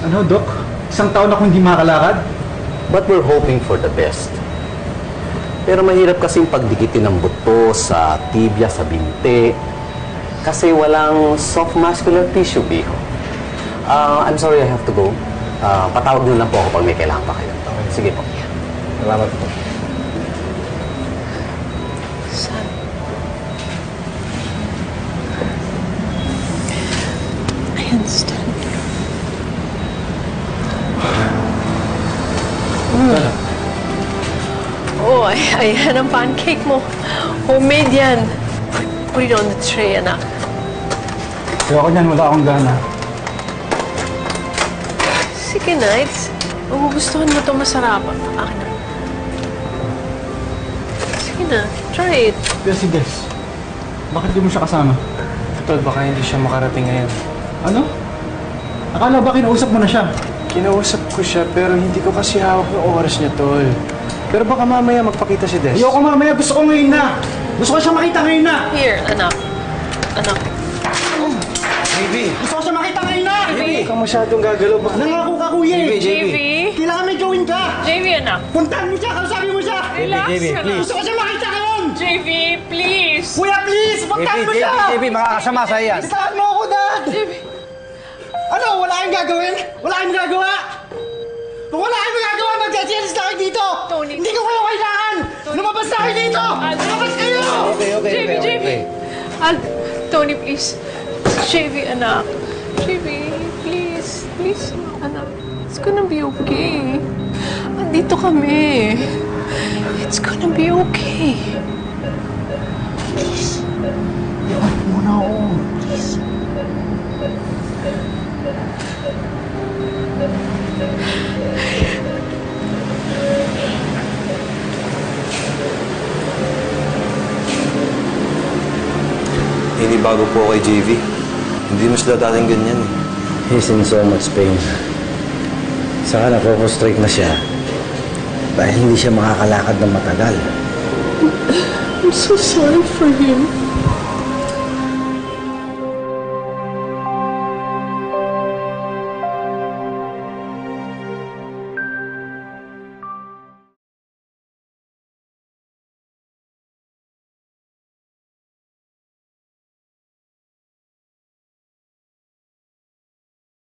Ano, Doc? Isang taon ako hindi makalakad? But we're hoping for the best. Pero mahirap kasing pagdikitin ng buto sa tibia, sa binti. Kasi walang soft muscular tissue, Biho. I'm sorry, I have to go. Patawag nyo lang po ako pag may kailangan pa kayo. Sige po. Salamat po. Son. I understand. Oh, ayan ang pancake mo. Homemade yan. Put it on the tray, anak. Kaya ako niyan, wala akong gana. Sige na, magugustuhan mo ito, masarap. Akin na. Sige na, try it. Pero si Des, bakit di mo siya kasama? Tol, baka hindi siya makarating ngayon. Ano? Akala ba kinausap mo na siya? Kinausap ko siya, pero hindi ko kasi hawak ng oras niya, Tol. Pero baka mamaya magpakita si Des. Ayoko mamaya, gusto ko ngayon na! Gusto ko siya makita ngayon na! Here, anak. Anak. JV! Gusto ko siya makita ngayon na! Huwag ka masyadong gagalaw. Nangako ka, kuya eh! JV? Kailangan may gawin ka! JV, anak. Puntahan mo siya, kausapin mo siya! Relax ka na. Gusto ko siya makita ngayon! JV, please. Kuya, please! Puntahan mo siya! makakasama sa'yo yan. Isahan mo ako, Dad! JV. Ano? Wala kayong gagawin? Wala kayong gagawa? Kung wala kayong magagawa, mag-attendance na kayo dito! Tony. Hindi ko kayo kailangan! Lumabas na kayo dito! Lumabas kayo! JV. Tony, please. JV, anak. JV, please. Please, anak. It's gonna be okay. Andito kami. It's gonna be okay. Please. Iwan muna ako. Please. Hindi bago po kay JV. Hindi mo sila dating ganyan eh. He's in so much pain. Saka na-frustrate na siya dahil hindi siya makakalakad ng matagal. I'm so sorry for him.